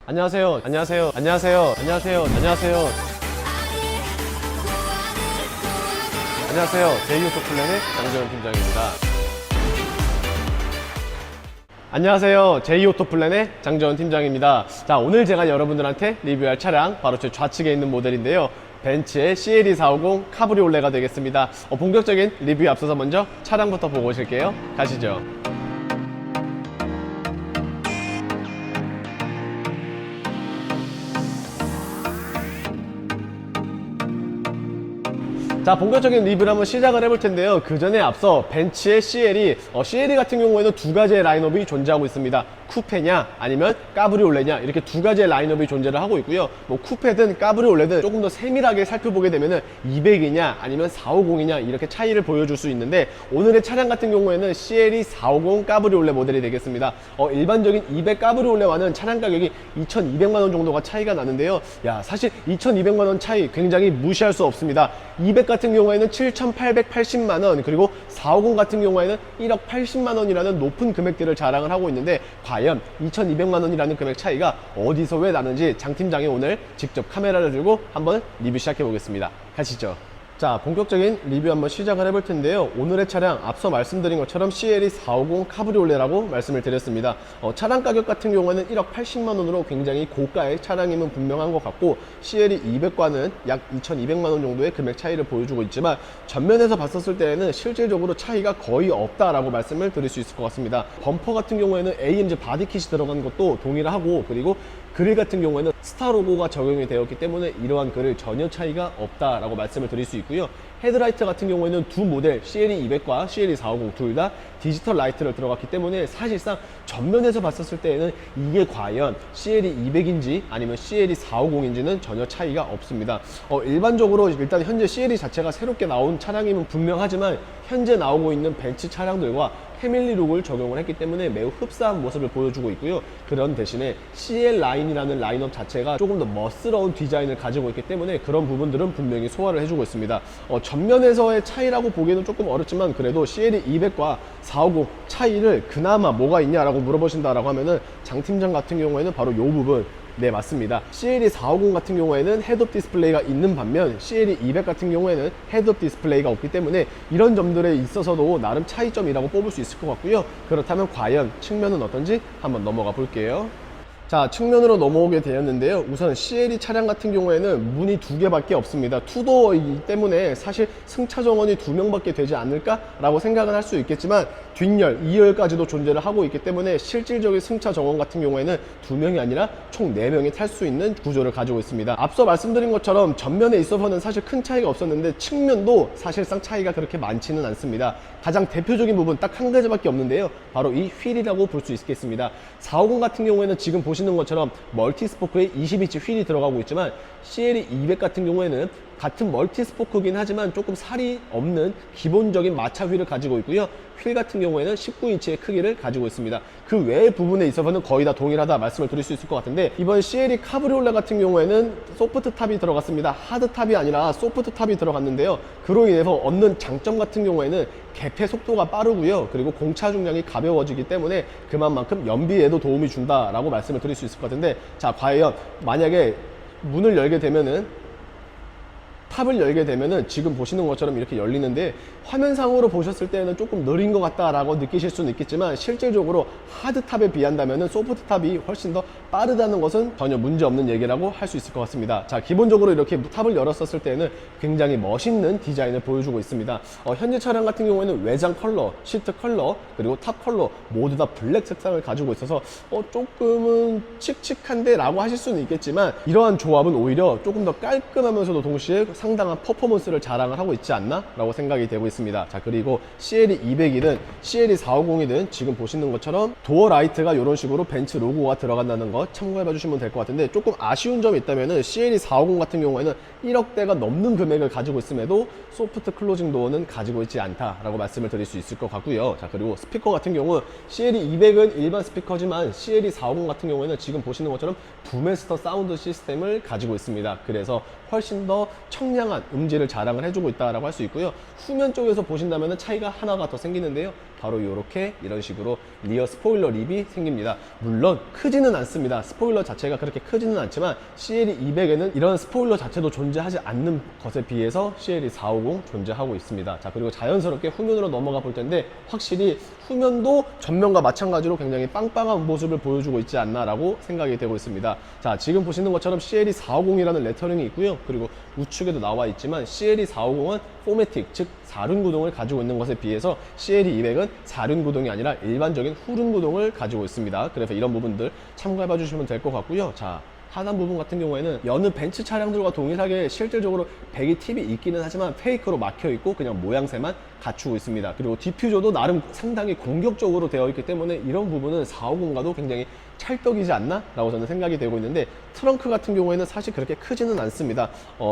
안녕하세요. 안녕하세요. 안녕하세요. 안녕하세요. 안녕하세요. 안녕하세요. 제이오토플랜의 장재원 팀장입니다. 안녕하세요. 제이오토플랜의 장재원 팀장입니다. 자, 오늘 제가 여러분들한테 리뷰할 차량 바로 제 좌측에 있는 모델인데요. 벤츠의 CLE450 카브리올레가 되겠습니다. 본격적인 리뷰에 앞서서 먼저 차량부터 보고 오실게요. 가시죠. 자, 본격적인 리뷰를 한번 시작을 해볼 텐데요. 그 전에 앞서 벤츠의 CLE 같은 경우에는 두 가지의 라인업이 존재하고 있습니다. 쿠페냐 아니면 까브리올레냐, 이렇게 두 가지의 라인업이 존재를 하고 있고요. 뭐 쿠페든 까브리올레든 조금 더 세밀하게 살펴보게 되면은 200이냐 아니면 450이냐 이렇게 차이를 보여줄 수 있는데, 오늘의 차량 같은 경우에는 CLE450 까브리올레 모델이 되겠습니다. 일반적인 200 까브리올레와는 차량 가격이 2,200만원 정도가 차이가 나는데요. 야, 사실 2,200만원 차이 굉장히 무시할 수 없습니다. 200 같은 경우에는 7,880만원, 그리고 450 같은 경우에는 1억 80만원이라는 높은 금액들을 자랑을 하고 있는데, 과연 2,200만원이라는 금액 차이가 어디서 왜 나는지 장 팀장이 오늘 직접 카메라를 들고 한번 리뷰 시작해 보겠습니다. 가시죠. 자, 본격적인 리뷰 한번 시작을 해볼 텐데요. 오늘의 차량 앞서 말씀드린 것처럼 CLE450 카브리올레라고 말씀을 드렸습니다. 차량 가격 같은 경우에는 1억 80만원으로 굉장히 고가의 차량임은 분명한 것 같고, CLE200과는 약 2,200만원 정도의 금액 차이를 보여주고 있지만, 전면에서 봤었을 때에는 실질적으로 차이가 거의 없다라고 말씀을 드릴 수 있을 것 같습니다. 범퍼 같은 경우에는 AMG 바디킷이 들어간 것도 동일하고, 그리고 그릴 같은 경우에는 스타 로고가 적용이 되었기 때문에 이러한 그릴 전혀 차이가 없다라고 말씀을 드릴 수 있고요. 헤드라이트 같은 경우에는 두 모델 CLE200과 CLE450 둘 다 디지털 라이트를 들어갔기 때문에 사실상 전면에서 봤었을 때에는 이게 과연 CLE200인지 아니면 CLE450인지는 전혀 차이가 없습니다. 일반적으로 일단 현재 CLE 자체가 새롭게 나온 차량임은 분명하지만, 현재 나오고 있는 벤츠 차량들과 패밀리 룩을 적용을 했기 때문에 매우 흡사한 모습을 보여주고 있고요. 그런 대신에 CL 라인이라는 라인업 자체가 조금 더 멋스러운 디자인을 가지고 있기 때문에 그런 부분들은 분명히 소화를 해주고 있습니다. 전면에서의 차이라고 보기에는 조금 어렵지만, 그래도 CLE200과 450 차이를 그나마 뭐가 있냐라고 물어보신다라고 하면은, 장 팀장 같은 경우에는 바로 이 부분, 네, 맞습니다. CLE450 같은 경우에는 헤드업 디스플레이가 있는 반면, CLE200 같은 경우에는 헤드업 디스플레이가 없기 때문에 이런 점들에 있어서도 나름 차이점이라고 뽑을 수 있을 것 같고요. 그렇다면 과연 측면은 어떤지 한번 넘어가 볼게요. 자, 측면으로 넘어오게 되었는데요. 우선 CLE 차량 같은 경우에는 문이 두 개밖에 없습니다. 투도어이기 때문에 사실 승차 정원이 두 명밖에 되지 않을까 라고 생각은 할 수 있겠지만, 뒷열, 2열까지도 존재를 하고 있기 때문에 실질적인 승차 정원 같은 경우에는 두 명이 아니라 총 4명이 탈 수 있는 구조를 가지고 있습니다. 앞서 말씀드린 것처럼 전면에 있어서는 사실 큰 차이가 없었는데, 측면도 사실상 차이가 그렇게 많지는 않습니다. 가장 대표적인 부분 딱 한 가지밖에 없는데요. 바로 이 휠이라고 볼 수 있겠습니다. 450 같은 경우에는 지금 보시는 것처럼 멀티 스포크에 20인치 휠이 들어가고 있지만, CLE200 같은 경우에는 같은 멀티 스포크긴 하지만 조금 살이 없는 기본적인 마차 휠을 가지고 있고요. 휠 같은 경우에는 19인치의 크기를 가지고 있습니다. 그 외의 부분에 있어서는 거의 다 동일하다 말씀을 드릴 수 있을 것 같은데, 이번 CLE 카브리올레 같은 경우에는 소프트 탑이 들어갔습니다. 하드 탑이 아니라 소프트 탑이 들어갔는데요. 그로 인해서 얻는 장점 같은 경우에는 개폐 속도가 빠르고요. 그리고 공차 중량이 가벼워지기 때문에 그만큼 연비에도 도움이 준다라고 말씀을 드릴 수 있을 것 같은데, 자, 과연 만약에 문을 열게 되면은, 탑을 열게 되면은 지금 보시는 것처럼 이렇게 열리는데, 화면상으로 보셨을 때는 조금 느린 것 같다라고 느끼실 수는 있겠지만, 실질적으로 하드탑에 비한다면은 소프트탑이 훨씬 더 빠르다는 것은 전혀 문제없는 얘기라고 할 수 있을 것 같습니다. 자, 기본적으로 이렇게 탑을 열었었을 때는 굉장히 멋있는 디자인을 보여주고 있습니다. 현재 차량 같은 경우에는 외장 컬러, 시트 컬러, 그리고 탑 컬러 모두 다 블랙 색상을 가지고 있어서 조금은 칙칙한데 라고 하실 수는 있겠지만, 이러한 조합은 오히려 조금 더 깔끔하면서도 동시에 상당한 퍼포먼스를 자랑을 하고 있지 않나 라고 생각이 되고 있습니다. 자, 그리고 CLE200이든 CLE450이든 지금 보시는 것처럼 도어 라이트가 이런 식으로 벤츠 로고가 들어간다는 거 참고해 봐 주시면 될 것 같은데, 조금 아쉬운 점이 있다면은 CLE450 같은 경우에는 1억대가 넘는 금액을 가지고 있음에도 소프트 클로징 도어는 가지고 있지 않다라고 말씀을 드릴 수 있을 것 같고요. 자, 그리고 스피커 같은 경우 CLE200은 일반 스피커지만 CLE450 같은 경우에는 지금 보시는 것처럼 부메스터 사운드 시스템을 가지고 있습니다. 그래서 훨씬 더 청량한 음질을 자랑을 해주고 있다라고 할 수 있고요. 후면 쪽에서 보신다면 차이가 하나가 더 생기는데요. 바로 이렇게 이런 식으로 리어 스포일러 립이 생깁니다. 물론 크지는 않습니다. 있습니다. 스포일러 자체가 그렇게 크지는 않지만 CLE200에는 이런 스포일러 자체도 존재하지 않는 것에 비해서 CLE450 존재하고 있습니다. 자, 그리고 자연스럽게 후면으로 넘어가 볼 텐데 확실히 후면도 전면과 마찬가지로 굉장히 빵빵한 모습을 보여주고 있지 않나 라고 생각이 되고 있습니다. 자, 지금 보시는 것처럼 CLE450이라는 레터링이 있고요. 그리고 우측에도 나와 있지만 CLE450은 포매틱, 즉 4륜 구동을 가지고 있는 것에 비해서 CLE200은 4륜 구동이 아니라 일반적인 후륜 구동을 가지고 있습니다. 그래서 이런 부분들 참고해 봐 주시면 될 것 같고요. 자, 하단 부분 같은 경우에는 여느 벤츠 차량들과 동일하게 실질적으로 배기 팁이 있기는 하지만 페이크로 막혀 있고 그냥 모양새만 갖추고 있습니다. 그리고 디퓨저도 나름 상당히 공격적으로 되어 있기 때문에 이런 부분은 450과도 굉장히 찰떡이지 않나? 라고 저는 생각이 되고 있는데, 트렁크 같은 경우에는 사실 그렇게 크지는 않습니다.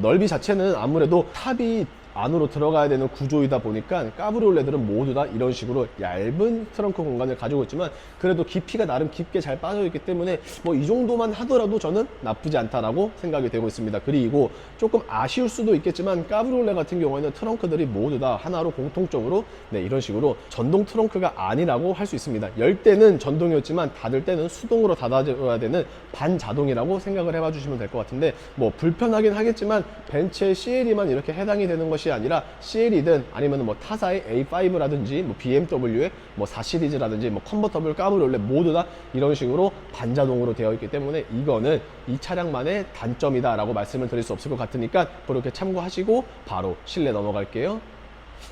넓이 자체는 아무래도 탑이 안으로 들어가야 되는 구조이다 보니까 까브리올레들은 모두 다 이런 식으로 얇은 트렁크 공간을 가지고 있지만 그래도 깊이가 나름 깊게 잘 빠져 있기 때문에 뭐 이 정도만 하더라도 저는 나쁘지 않다라고 생각이 되고 있습니다. 그리고 조금 아쉬울 수도 있겠지만 까브리올레 같은 경우에는 트렁크들이 모두 다 하나로 공통적으로 이런 식으로 전동 트렁크가 아니라고 할 수 있습니다. 열 때는 전동이었지만 닫을 때는 수동으로 닫아줘야 되는 반자동이라고 생각을 해봐 주시면 될 것 같은데, 뭐 불편하긴 하겠지만 벤츠의 CLE만 이렇게 해당이 되는 것이 아니라 CL이든 아니면 뭐 타사의 A5라든지 뭐 BMW의 뭐 4 시리즈라든지 뭐 컨버터블 까브리올레 모두 다 이런 식으로 반자동으로 되어 있기 때문에 이거는 이 차량만의 단점이다 라고 말씀을 드릴 수 없을 것 같으니까 그렇게 참고하시고 바로 실내 넘어갈게요.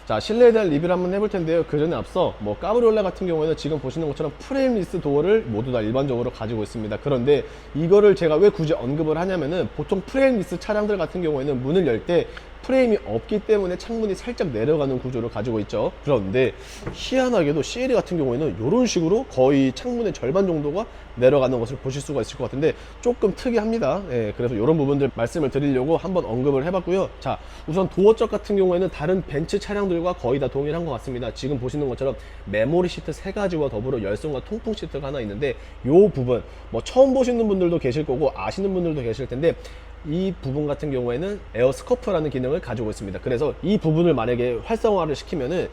자, 실내에 대한 리뷰를 한번 해볼 텐데요. 그 전에 앞서 뭐 까브리올레 같은 경우에는 지금 보시는 것처럼 프레임리스 도어를 모두 다 일반적으로 가지고 있습니다. 그런데 이거를 제가 왜 굳이 언급을 하냐면은 보통 프레임리스 차량들 같은 경우에는 문을 열 때 프레임이 없기 때문에 창문이 살짝 내려가는 구조를 가지고 있죠. 그런데 희한하게도 CLE 같은 경우에는 이런 식으로 거의 창문의 절반 정도가 내려가는 것을 보실 수가 있을 것 같은데 조금 특이합니다. 예, 그래서 이런 부분들 말씀을 드리려고 한번 언급을 해봤고요. 자, 우선 도어쪽 같은 경우에는 다른 벤츠 차량들과 거의 다 동일한 것 같습니다. 지금 보시는 것처럼 메모리 시트 3가지와 더불어 열선과 통풍 시트가 하나 있는데 이 부분 뭐 처음 보시는 분들도 계실 거고 아시는 분들도 계실 텐데 이 부분 같은 경우에는 에어 스커프라는 기능을 가지고 있습니다. 그래서 이 부분을 만약에 활성화를 시키면은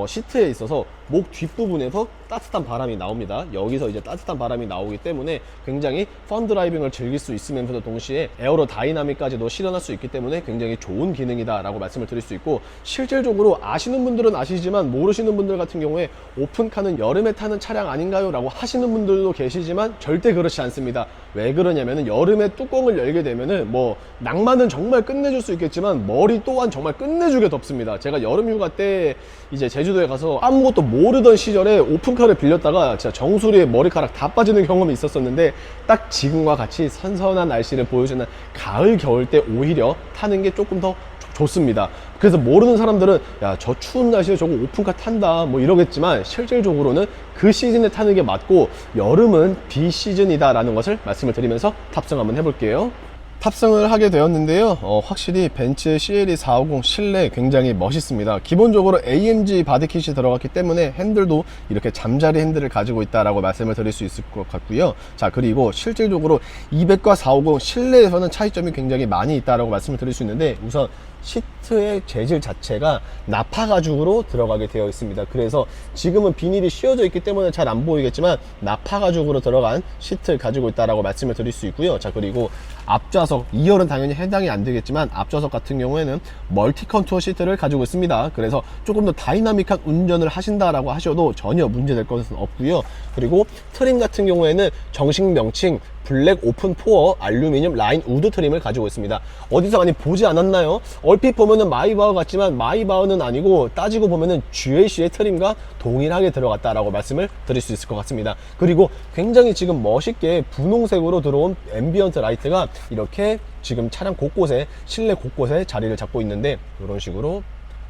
시트에 있어서 목 뒷부분에서 따뜻한 바람이 나옵니다. 여기서 이제 따뜻한 바람이 나오기 때문에 굉장히 펀 드라이빙을 즐길 수 있으면서도 동시에 에어로 다이나믹까지도 실현할 수 있기 때문에 굉장히 좋은 기능이다 라고 말씀을 드릴 수 있고, 실질적으로 아시는 분들은 아시지만 모르시는 분들 같은 경우에 오픈카는 여름에 타는 차량 아닌가요? 라고 하시는 분들도 계시지만 절대 그렇지 않습니다. 왜 그러냐면은 여름에 뚜껑을 열게 되면은 뭐 낭만은 정말 끝내줄 수 있겠지만 머리 또한 정말 끝내주게 덥습니다. 제가 여름 휴가 때 이제 제주도에 가서 아무것도 모르던 시절에 오픈카를 빌렸다가 진짜 정수리에 머리카락 다 빠지는 경험이 있었었는데, 딱 지금과 같이 선선한 날씨를 보여주는 가을 겨울 때 오히려 타는 게 조금 더 좋습니다. 그래서 모르는 사람들은 야, 저 추운 날씨에 저거 오픈카 탄다 뭐 이러겠지만 실질적으로는 그 시즌에 타는 게 맞고 여름은 비시즌이다 라는 것을 말씀을 드리면서 탑승 한번 해볼게요. 탑승을 하게 되었는데요. 확실히 벤츠 CLE450 실내 굉장히 멋있습니다. 기본적으로 AMG 바디킷이 들어갔기 때문에 핸들도 이렇게 잠자리 핸들을 가지고 있다라고 말씀을 드릴 수 있을 것 같고요. 자, 그리고 실질적으로 200과 450 실내에서는 차이점이 굉장히 많이 있다라고 말씀을 드릴 수 있는데, 우선 시트의 재질 자체가 나파 가죽으로 들어가게 되어 있습니다. 그래서 지금은 비닐이 씌워져 있기 때문에 잘 안 보이겠지만 나파 가죽으로 들어간 시트를 가지고 있다라고 말씀을 드릴 수 있고요. 자, 그리고 앞좌석 2열은 당연히 해당이 안 되겠지만 앞좌석 같은 경우에는 멀티 컨투어 시트를 가지고 있습니다. 그래서 조금 더 다이나믹한 운전을 하신다라고 하셔도 전혀 문제될 것은 없고요. 그리고 트림 같은 경우에는 정식 명칭 블랙 오픈 포어 알루미늄 라인 우드 트림을 가지고 있습니다. 어디서 많이 보지 않았나요? 얼핏 보면은 마이바흐 같지만 마이바흐는 아니고 따지고 보면은 GLC의 트림과 동일하게 들어갔다라고 말씀을 드릴 수 있을 것 같습니다. 그리고 굉장히 지금 멋있게 분홍색으로 들어온 앰비언트 라이트가 이렇게 지금 차량 곳곳에 실내 곳곳에 자리를 잡고 있는데 이런 식으로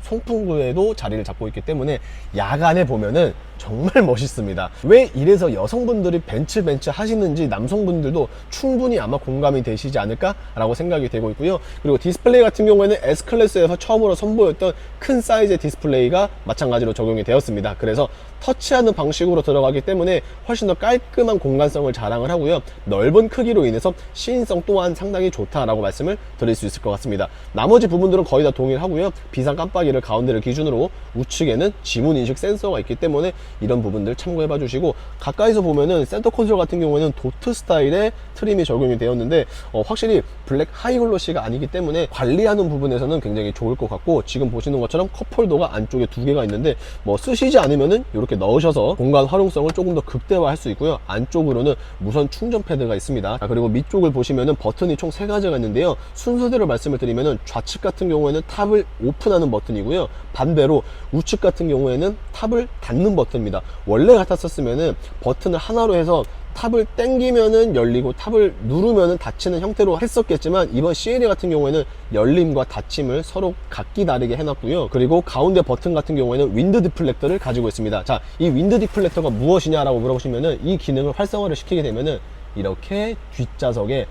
송풍구에도 자리를 잡고 있기 때문에 야간에 보면은 정말 멋있습니다. 왜 이래서 여성분들이 벤츠 하시는지 남성분들도 충분히 아마 공감이 되시지 않을까 라고 생각이 되고 있고요. 그리고 디스플레이 같은 경우에는 S클래스에서 처음으로 선보였던 큰 사이즈의 디스플레이가 마찬가지로 적용이 되었습니다. 그래서 터치하는 방식으로 들어가기 때문에 훨씬 더 깔끔한 공간성을 자랑을 하고요. 넓은 크기로 인해서 시인성 또한 상당히 좋다라고 말씀을 드릴 수 있을 것 같습니다. 나머지 부분들은 거의 다 동일하고요. 비상 깜빡이 여기를 가운데를 기준으로 우측에는 지문 인식 센서가 있기 때문에 이런 부분들 참고해 봐 주시고, 가까이서 보면은 센터 콘솔 같은 경우에는 도트 스타일의 트림이 적용이 되었는데 확실히 블랙 하이글로시가 아니기 때문에 관리하는 부분에서는 굉장히 좋을 것 같고, 지금 보시는 것처럼 컵홀더가 안쪽에 두 개가 있는데 뭐 쓰시지 않으면은 이렇게 넣으셔서 공간 활용성을 조금 더 극대화할 수 있고요. 안쪽으로는 무선 충전 패드가 있습니다. 그리고 밑쪽을 보시면은 버튼이 총 3가지가 있는데요. 순서대로 말씀을 드리면은 좌측 같은 경우에는 탑을 오픈하는 버튼이고요. 반대로 우측 같은 경우에는 탑을 닫는 버튼입니다. 원래 같았었으면은 버튼을 하나로 해서 탑을 당기면은 열리고 탑을 누르면은 닫히는 형태로 했었겠지만, 이번 CLA 같은 경우에는 열림과 닫힘을 서로 각기 다르게 해놨고요. 그리고 가운데 버튼 같은 경우에는 윈드 디플렉터를 가지고 있습니다. 자, 이 윈드 디플렉터가 무엇이냐라고 물어보시면은 이 기능을 활성화를 시키게 되면은 이렇게 뒷좌석에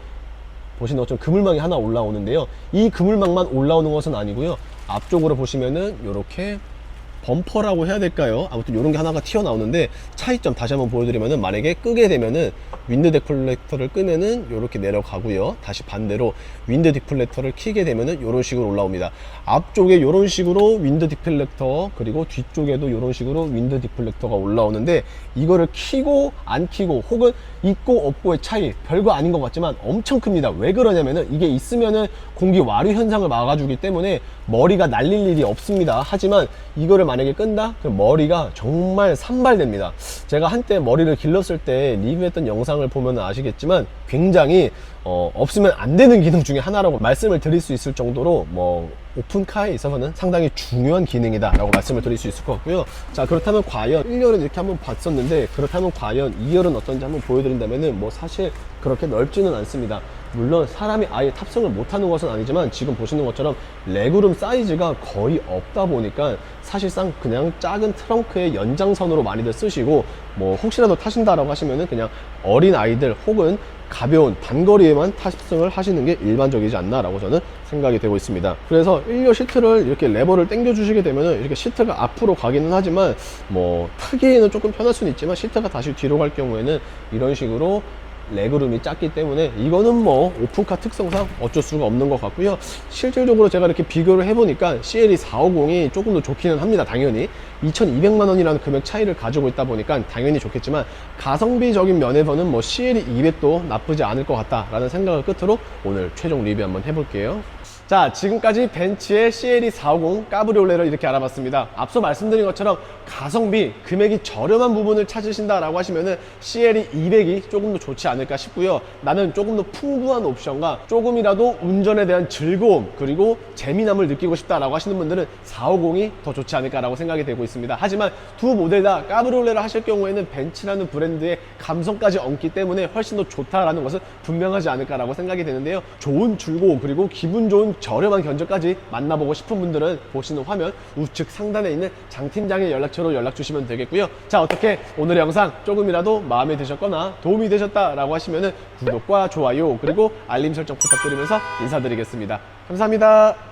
보시는 것처럼 그물망이 하나 올라오는데요. 이 그물망만 올라오는 것은 아니고요. 앞쪽으로 보시면은 이렇게 범퍼라고 해야 될까요? 아무튼 이런 게 하나가 튀어나오는데, 차이점 다시 한번 보여드리면은, 만약에 끄게 되면은 윈드 디플렉터를 끄면은 이렇게 내려가고요. 다시 반대로 윈드 디플렉터를 켜게 되면은 이런 식으로 올라옵니다. 앞쪽에 이런 식으로 윈드 디플렉터, 그리고 뒤쪽에도 이런 식으로 윈드 디플렉터가 올라오는데, 이거를 켜고 안 켜고 혹은 있고 없고의 차이 별거 아닌 것 같지만 엄청 큽니다. 왜 그러냐면은 이게 있으면은 공기 와류 현상을 막아주기 때문에 머리가 날릴 일이 없습니다. 하지만 이거를 만약에 끈다? 그럼 머리가 정말 산발됩니다. 제가 한때 머리를 길렀을 때 리뷰했던 영상을 보면 아시겠지만 굉장히 없으면 안 되는 기능 중에 하나라고 말씀을 드릴 수 있을 정도로 오픈카에 있어서는 상당히 중요한 기능이다 라고 말씀을 드릴 수 있을 것 같고요. 자, 그렇다면 과연 1열은 이렇게 한번 봤었는데, 그렇다면 과연 2열은 어떤지 한번 보여드린다면은 사실 그렇게 넓지는 않습니다. 물론 사람이 아예 탑승을 못하는 것은 아니지만, 지금 보시는 것처럼 레그룸 사이즈가 거의 없다 보니까 사실상 그냥 작은 트렁크의 연장선으로 많이들 쓰시고, 혹시라도 타신다라고 하시면은 그냥 어린 아이들 혹은 가벼운 단거리에만 탑승을 하시는 게 일반적이지 않나 라고 저는 생각이 되고 있습니다. 그래서 1열 시트를 이렇게 레버를 당겨 주시게 되면은 이렇게 시트가 앞으로 가기는 하지만 타기에는 조금 편할 수는 있지만, 시트가 다시 뒤로 갈 경우에는 이런 식으로 레그룸이 작기 때문에 이거는 오픈카 특성상 어쩔 수가 없는 것 같고요. 실질적으로 제가 이렇게 비교를 해보니까 CLA 450이 조금 더 좋기는 합니다. 당연히 2200만 원이라는 금액 차이를 가지고 있다 보니까 당연히 좋겠지만, 가성비적인 면에서는 CLA 200도 나쁘지 않을 것 같다라는 생각을 끝으로 오늘 최종 리뷰 한번 해볼게요. 자, 지금까지 벤츠의 CLA 450 까브리올레를 이렇게 알아봤습니다. 앞서 말씀드린 것처럼 가성비, 금액이 저렴한 부분을 찾으신다라고 하시면은 CLA 200이 조금 더 좋지 않을까 싶고요. 나는 조금 더 풍부한 옵션과 조금이라도 운전에 대한 즐거움 그리고 재미남을 느끼고 싶다라고 하시는 분들은 450이 더 좋지 않을까라고 생각이 되고 있습니다. 하지만 두 모델 다 까브리올레를 하실 경우에는 벤츠라는 브랜드의 감성까지 얹기 때문에 훨씬 더 좋다라는 것은 분명하지 않을까라고 생각이 되는데요. 좋은 즐거움 그리고 기분 좋은 저렴한 견적까지 만나보고 싶은 분들은 보시는 화면 우측 상단에 있는 장 팀장의 연락처로 연락 주시면 되겠고요. 자, 어떻게 오늘의 영상 조금이라도 마음에 드셨거나 도움이 되셨다라고 하시면은 구독과 좋아요 그리고 알림 설정 부탁드리면서 인사드리겠습니다. 감사합니다.